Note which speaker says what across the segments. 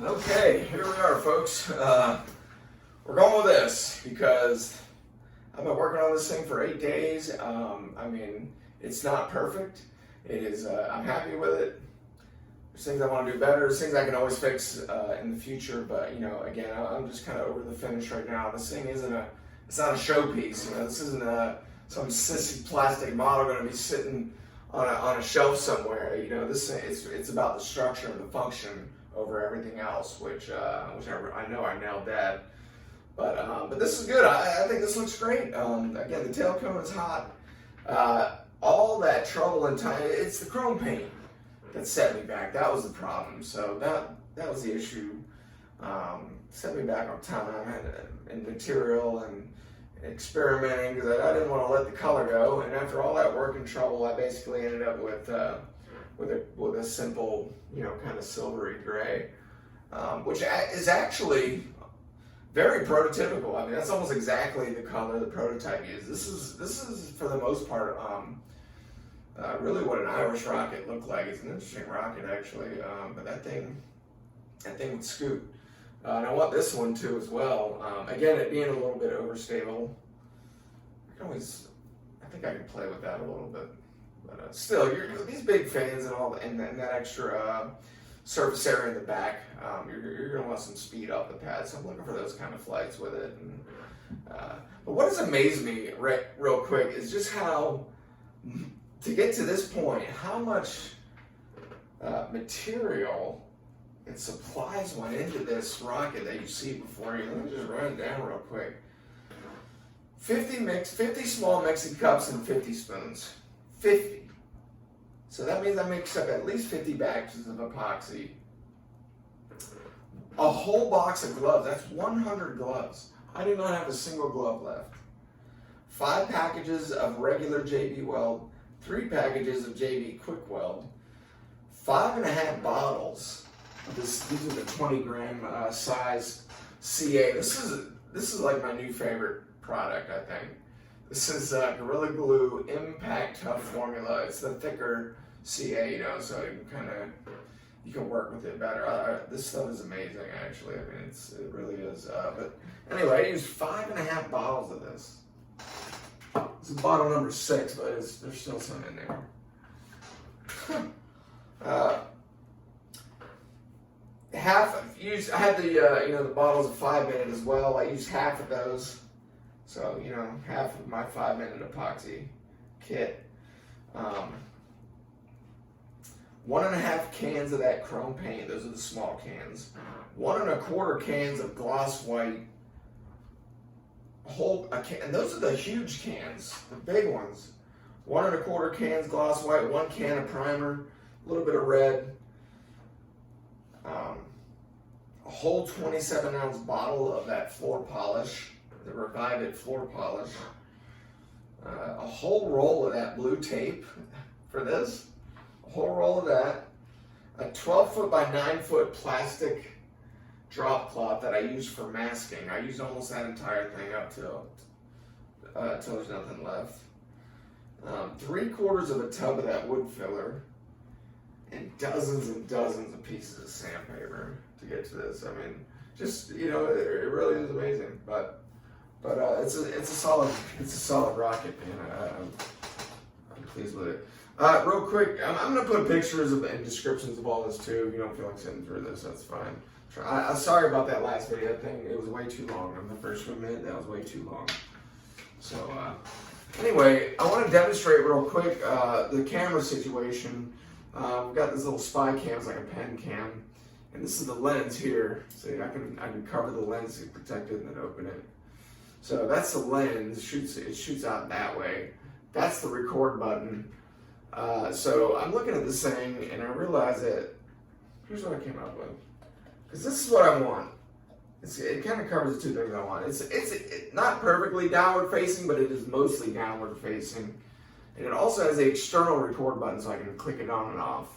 Speaker 1: Okay, here we are, folks. We're going with this because I've been working on this thing for 8 days. I mean, it's not perfect. It is. I'm happy with it. There's things I want to do better. There's things I can always fix in the future. But again, I'm just kind of over the finish right now. This thing isn't a. It's not a showpiece. This isn't some sissy plastic model going to be sitting on a shelf somewhere. This it's about the structure and the function over everything else, which I know I nailed that. But this is good. I think this looks great. Again, the tail cone is hot. All that trouble and time. It's the chrome paint that set me back. That was the problem. So that was the issue. Set me back on time and material and experimenting because I didn't want to let the color go. And after all that work and trouble, I basically ended up with a simple, kind of silvery gray, which is actually very prototypical. I mean, that's almost exactly the color the prototype used. This is for the most part really what an Irish rocket looked like. It's an interesting rocket actually, but that thing would scoot. And I want this one too as well. Again, it being a little bit overstable. I think I can play with that a little bit. But still, these big fans and that extra surface area in the back, you're going to want some speed off the pad. So I'm looking for those kind of flights with it. But what has amazed me real quick is just how, to get to this point, how much material and supplies went into this rocket that you see before you. Let me just run it down real quick. 50 small mixing cups and 50 spoons. 50. So that means I mixed up at least 50 batches of epoxy. A whole box of gloves. That's 100 gloves. I do not have a single glove left. 5 packages of regular JB Weld. 3 packages of JB Quick Weld. 5.5 bottles. These are the 20 gram size CA. This is like my new favorite product, I think. This is Gorilla Glue Impact Tough Formula. It's the thicker CA, so you can work with it better. This stuff is amazing, actually. I mean, it really is. But anyway, I used 5.5 bottles of this. This is bottle number 6, but there's still some in there. I had the bottles of 5-minute as well. I used half of those. So, half of my 5-minute epoxy kit. 1.5 cans of that chrome paint. Those are the small cans. 1.25 cans of gloss white. And those are the huge cans, the big ones. 1.25 cans gloss white, 1 can of primer, a little bit of red. A whole 27-ounce bottle of that floor polish, the Revive It floor polish. A whole roll of that blue tape for this. A whole roll of that. A 12-foot by 9-foot plastic drop cloth that I used for masking. I used almost that entire thing up till there's nothing left. 3/4 of a tub of that wood filler. And dozens of pieces of sandpaper to get to this. I mean, just it really is amazing. But it's a solid rocket, man. I'm pleased with it. Real quick, I'm gonna put pictures and descriptions of all this too. If you don't feel like sitting through this, that's fine. I'm sorry about that last video thing. It was way too long. On the first 1 minute, that was way too long. So anyway, I want to demonstrate real quick the camera situation. We've got this little spy cam, it's like a pen cam, and this is the lens here. So I can cover the lens to protect it and then open it. So that's the lens. It shoots out that way. That's the record button. So I'm looking at this thing and I realize that here's what I came up with. Because this is what I want. It kind of covers the 2 things I want. It's not perfectly downward facing, but it is mostly downward facing. And it also has the external record button so I can click it on and off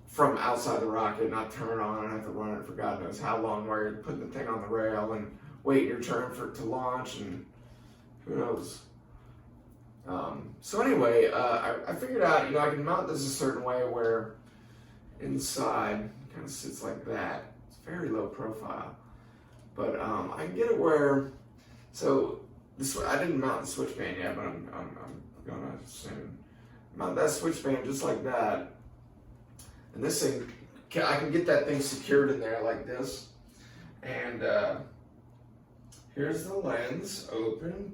Speaker 1: from outside the rocket, not turn it on and have to run it for God knows how long while you're putting the thing on the rail and wait your turn for it to launch and who knows. So anyway, I figured out, I can mount this a certain way where inside, kind of sits like that. It's very low profile. But I can get it where, so this, I didn't mount the switch band yet, but I'm gonna soon. Mount that switch band just like that. And this thing, I can get that thing secured in there like this. And here's the lens, open,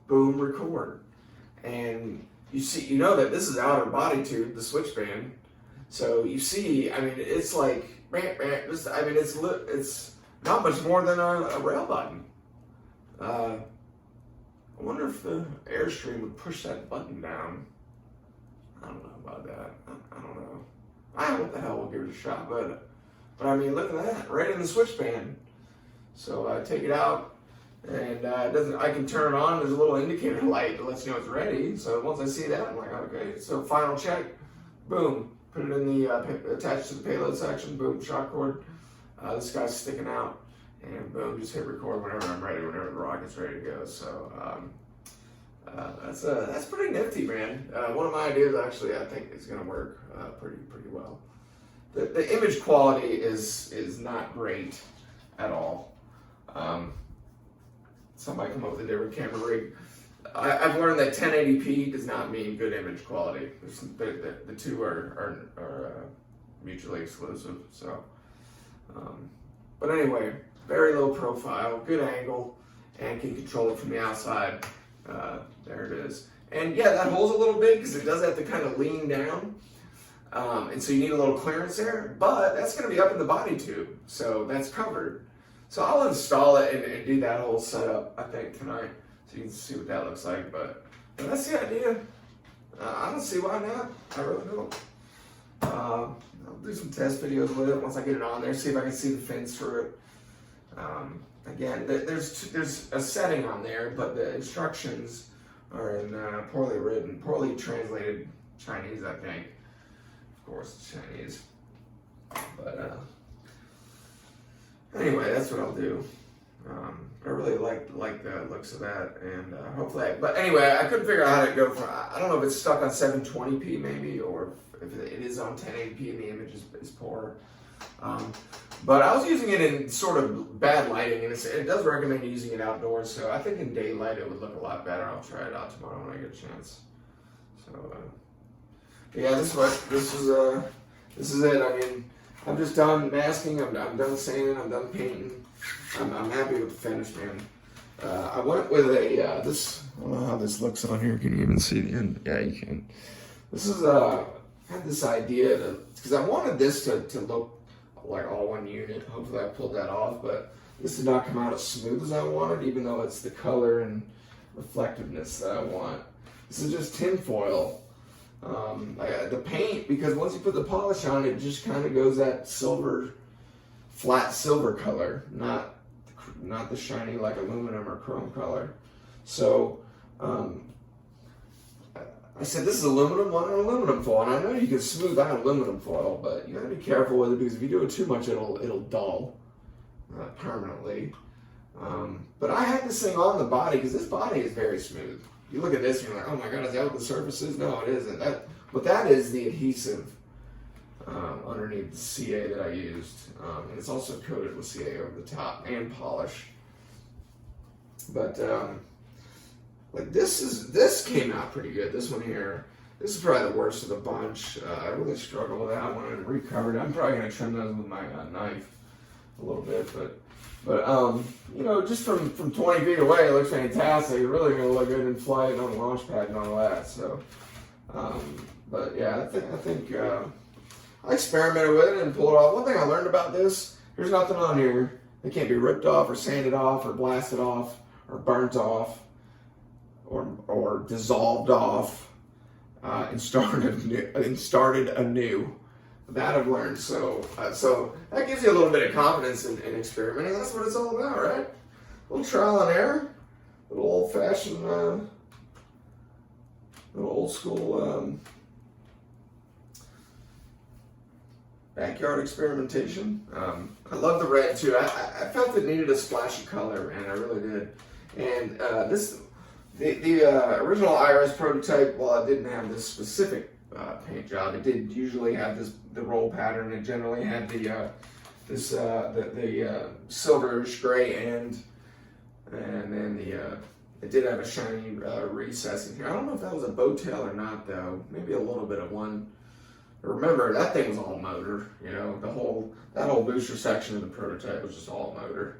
Speaker 1: boom, record. And you see, you know that this is outer body tube, the switch band. So you see, I mean, it's like, I mean, it's not much more than a rail button. I wonder if the Airstream would push that button down. I don't know about that. I don't know. What the hell, we'll give it a shot. But I mean, look at that, right in the switch band. So I take it out, and it doesn't. I can turn it on. There's a little indicator light that lets you know it's ready. So once I see that, I'm like, okay. So final check, boom. Put it in the attached to the payload section. Boom, shot cord. This guy's sticking out, and boom, just hit record whenever I'm ready. Whenever the rocket's ready to go. So that's pretty nifty, man. One of my ideas, actually, I think is going to work pretty well. The image quality is not great at all. Somebody come up with a different camera rig. I've learned that 1080p does not mean good image quality. The two are mutually exclusive. So, but anyway, very low profile, good angle, and can control it from the outside. There it is. And yeah, that hole's a little big because it does have to kind of lean down. And so you need a little clearance there, but that's going to be up in the body tube, so that's covered. So I'll install it and do that whole setup, I think, tonight, so you can see what that looks like. But that's the idea. I don't see why not. I really don't. I'll do some test videos with it once I get it on there, see if I can see the fins through it. Again, there's a setting on there, but the instructions are in poorly written, poorly translated Chinese, I think. Of course, it's Chinese. But anyway, that's what I'll do. I really like the looks of that, and hopefully. But anyway, I couldn't figure out how to go from. I don't know if it's stuck on 720p maybe, or if it is on 1080p and the image is poor. But I was using it in sort of bad lighting, and it does recommend using it outdoors. So I think in daylight it would look a lot better. I'll try it out tomorrow when I get a chance. So yeah, this is it. I mean, I'm just done masking. I'm done sanding. I'm done painting. I'm happy with the finish, man. I went with a this. I don't know how this looks on here. Can you even see the end? Yeah, you can. This is I had this idea because I wanted this to look like all one unit. Hopefully I pulled that off, but this did not come out as smooth as I wanted, even though it's the color and reflectiveness that I want. This is just tin foil. The paint, because once you put the polish on, it just kind of goes that silver, flat silver color, not the shiny like aluminum or chrome color. So I said, this is aluminum, why not aluminum foil? And I know you can smooth out aluminum foil, but you gotta be careful with it, because if you do it too much, it'll dull permanently. But I had this thing on the body, because this body is very smooth. You look at this and you're like, oh my God, is that what the surface is? No, it isn't. But that is the adhesive underneath the CA that I used. And it's also coated with CA over the top and polish. But like this came out pretty good. This one here, this is probably the worst of the bunch. I really struggled with that one and recovered. I'm probably gonna trim those with my knife a little bit, but you know, just from 20 feet away, it looks fantastic. It's really gonna look good in flight and on the launch pad and all that. So, but yeah, I think I experimented with it and pulled it off. One thing I learned about this: there's nothing on here that can't be ripped off or sanded off or blasted off or burnt off or dissolved off and started anew. That I've learned. So that gives you a little bit of confidence in experimenting. That's what it's all about, right? A little trial and error, a little old-fashioned, little old-school backyard experimentation. I love the red too. I felt it needed a splash of color, and I really did. And the original IRS prototype, while it didn't have this specific paint job. It did usually have the roll pattern. It generally had the silverish gray end, and then it did have a shiny recess in here. I don't know if that was a bow tail or not, though. Maybe a little bit of one. Remember, that thing was all motor. You know, that whole booster section of the prototype was just all motor.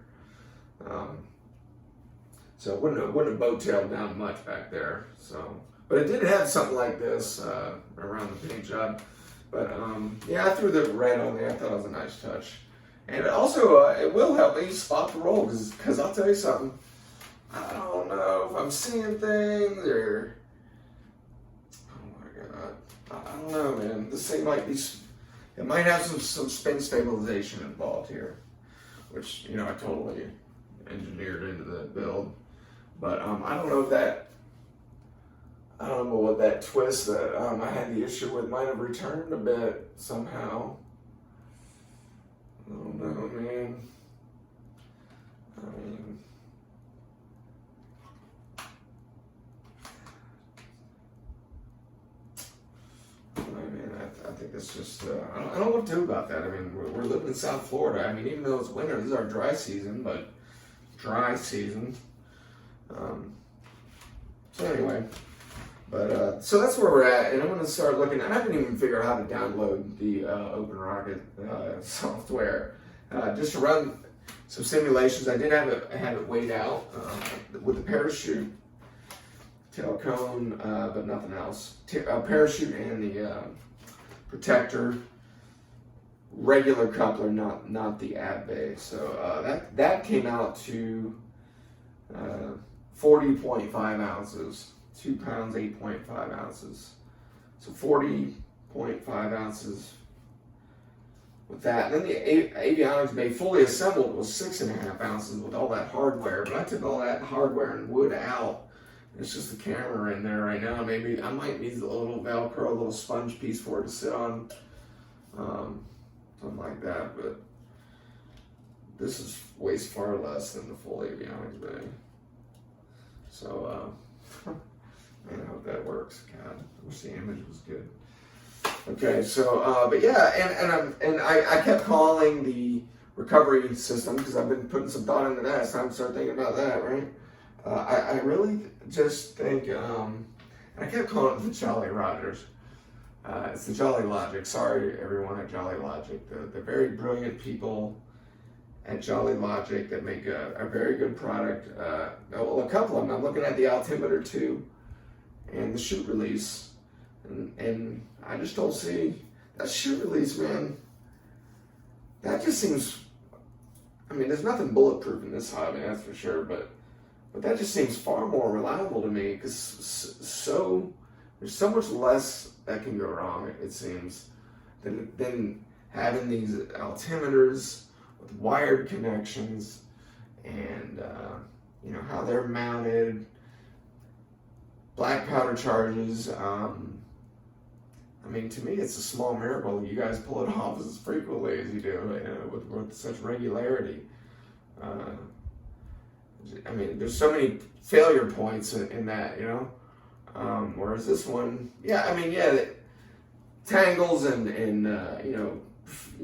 Speaker 1: So it wouldn't have bow tailed down much back there. So, but it did have something like this around the paint job. But yeah, I threw the red on there. I thought it was a nice touch. And it also, it will help me spot the roll, because I'll tell you something. I don't know if I'm seeing things or, oh my God, I don't know, man. This thing might be, it might have some spin stabilization involved here, which, you know, I totally engineered into the build. But I don't know if that, I don't know what that twist that I had the issue with might have returned a bit somehow. I don't know, man. I think that's just, I don't know what to do about that. I mean, we're living in South Florida. I mean, even though it's winter, this is our dry season, but dry season. So anyway, but so that's where we're at, and I'm going to start looking. I haven't even figured out how to download the OpenRocket software just to run some simulations. I did have it weighed out with the parachute, tail cone, but nothing else. Parachute and the protector, regular coupler, not the ab bay. So that came out to 40.5 ounces, 2 pounds, 8.5 ounces. So 40.5 ounces with that. And then the avionics bay fully assembled was 6.5 ounces with all that hardware. But I took all that hardware and wood out. It's just the camera in there right now. Maybe I might need a little Velcro, a little sponge piece for it to sit on. Something like that. But this weighs far less than the full avionics bay. So, man, I hope that works. God, I wish the image was good. Okay, so, but yeah, and I kept calling the recovery system because I've been putting some thought into that. It's time to start thinking about that, right? I really just think, and I kept calling it the Jolly Rogers. It's the Jolly Logic. Sorry, everyone at Jolly Logic. The very brilliant people at Jolly Logic that make a very good product. Well, a couple of them. I'm looking at the altimeter too, and the chute release. And I just don't see that chute release, man. That just seems, I mean, there's nothing bulletproof in this hobby, that's for sure, but that just seems far more reliable to me, because there's so much less that can go wrong, it seems, than having these altimeters with wired connections, and you know how they're mounted, black powder charges. I mean, to me, it's a small miracle you guys pull it off as frequently as you do, you know, with such regularity. I mean, there's so many failure points in that, you know. Whereas this one, yeah, I mean, yeah, tangles and you know,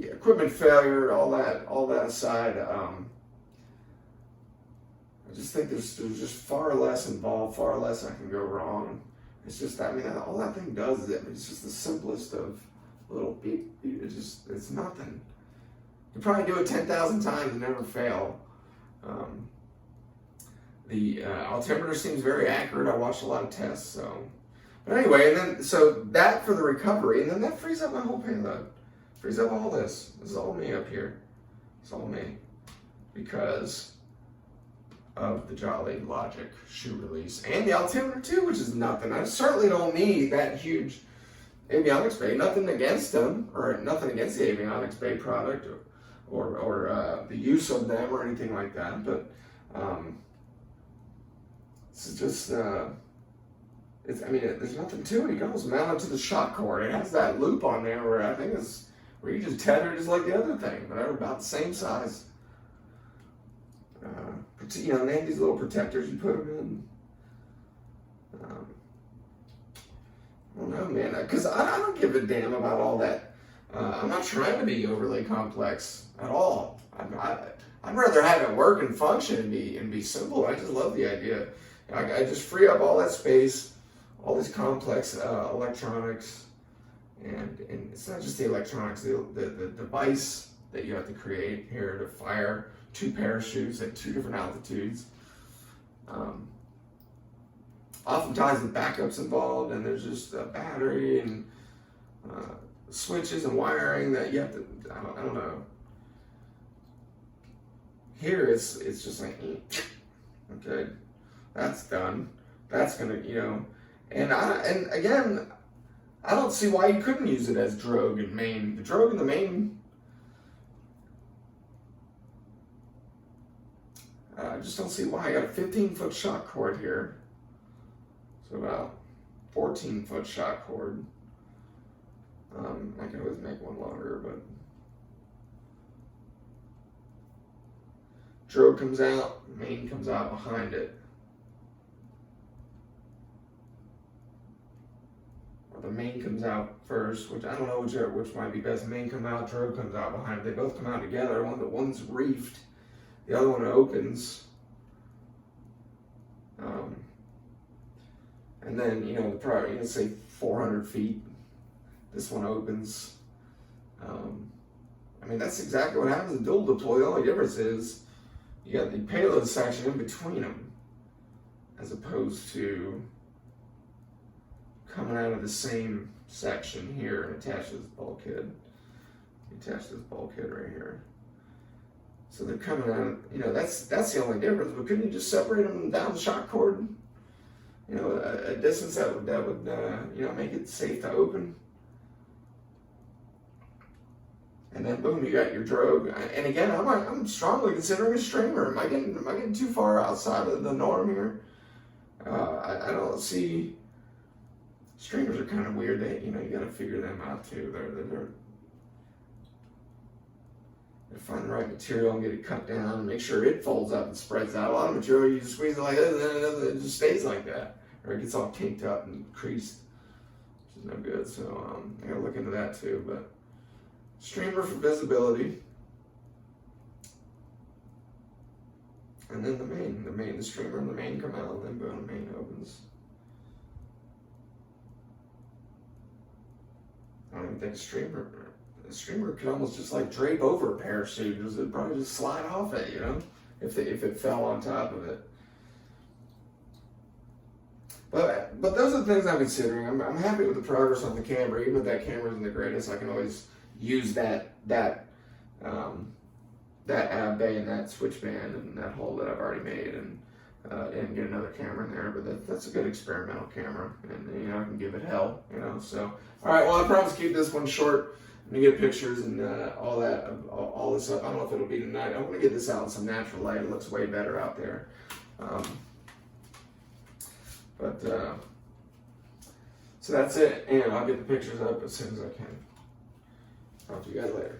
Speaker 1: equipment failure, all that aside, I just think there's just far less involved, far less that can go wrong. It's just, I mean, all that thing does is it's just the simplest of little beep, beep. It's nothing. You probably do it 10,000 times and never fail. The altimeter seems very accurate. I watched a lot of tests, so. But anyway, and then, so that for the recovery, and then that frees up my whole payload. Frees up all this. This is all me up here. It's all me. Because of the Jolly Logic shoe release. And the altimeter too, which is nothing. I certainly don't need that huge avionics bay. Nothing against them, or nothing against the avionics bay product, or the use of them, or anything like that. But it's just, I mean, there's nothing to it. You can almost mount it to the shock cord. It has that loop on there where I think it's where you just tether it just like the other thing, but they're about the same size. You know, they have these little protectors you put them in. I don't know, man, because I don't give a damn about all that. I'm not trying to be overly complex at all. I'd rather have it work and function and be simple. I just love the idea. I just free up all that space, all these complex electronics, and it's not just the electronics, the device that you have to create here to fire 2 parachutes at 2 different altitudes. Oftentimes the backup's involved, and there's just a battery and switches and wiring that you have to, I don't know. Here it's just like, okay, that's done. That's gonna, and again, I don't see why you couldn't use it as drogue and main. The drogue and the main, I just don't see why. I got a 15-foot shock cord here. So about 14-foot shock cord. I can always make one longer, but drogue comes out, main comes out behind it. Or the main comes out first, which I don't know which might be best. Main come out, drogue comes out behind it. They both come out together. One's reefed, the other one opens. And then, probably, say 400 feet, this one opens. That's exactly what happens in dual deploy. The only difference is you got the payload section in between them, as opposed to coming out of the same section here and attached to this bulkhead. You attach this bulkhead right here. So they're coming out, that's the only difference. But couldn't you just separate them down the shock cord? A distance that would make it safe to open. And then boom, you got your drogue. And again, I'm strongly considering a streamer. Am I getting too far outside of the norm here? I don't see. Streamers are kind of weird. You got to figure them out too. They find the right material and get it cut down and make sure it folds up and spreads out. A lot of material, you just squeeze it like this, and it just stays like that. Or it gets all kinked up and creased, which is no good. So I gotta look into that too. But streamer for visibility. And then the streamer and the main come out, and then boom, the main opens. I don't even think a streamer could almost just like drape over a parachute. It'd probably just slide off it, if it fell on top of it. But those are the things I'm considering. I'm happy with the progress on the camera. Even if that camera isn't the greatest, I can always use that ab bay and that switch band and that hole that I've already made and get another camera in there. But that's a good experimental camera, and I can give it hell. So all right. Well, I promise to keep this one short. I'm gonna get pictures and all this up. I don't know if it'll be tonight. I want to get this out in some natural light. It looks way better out there. So that's it, and I'll get the pictures up as soon as I can. Talk to you guys later.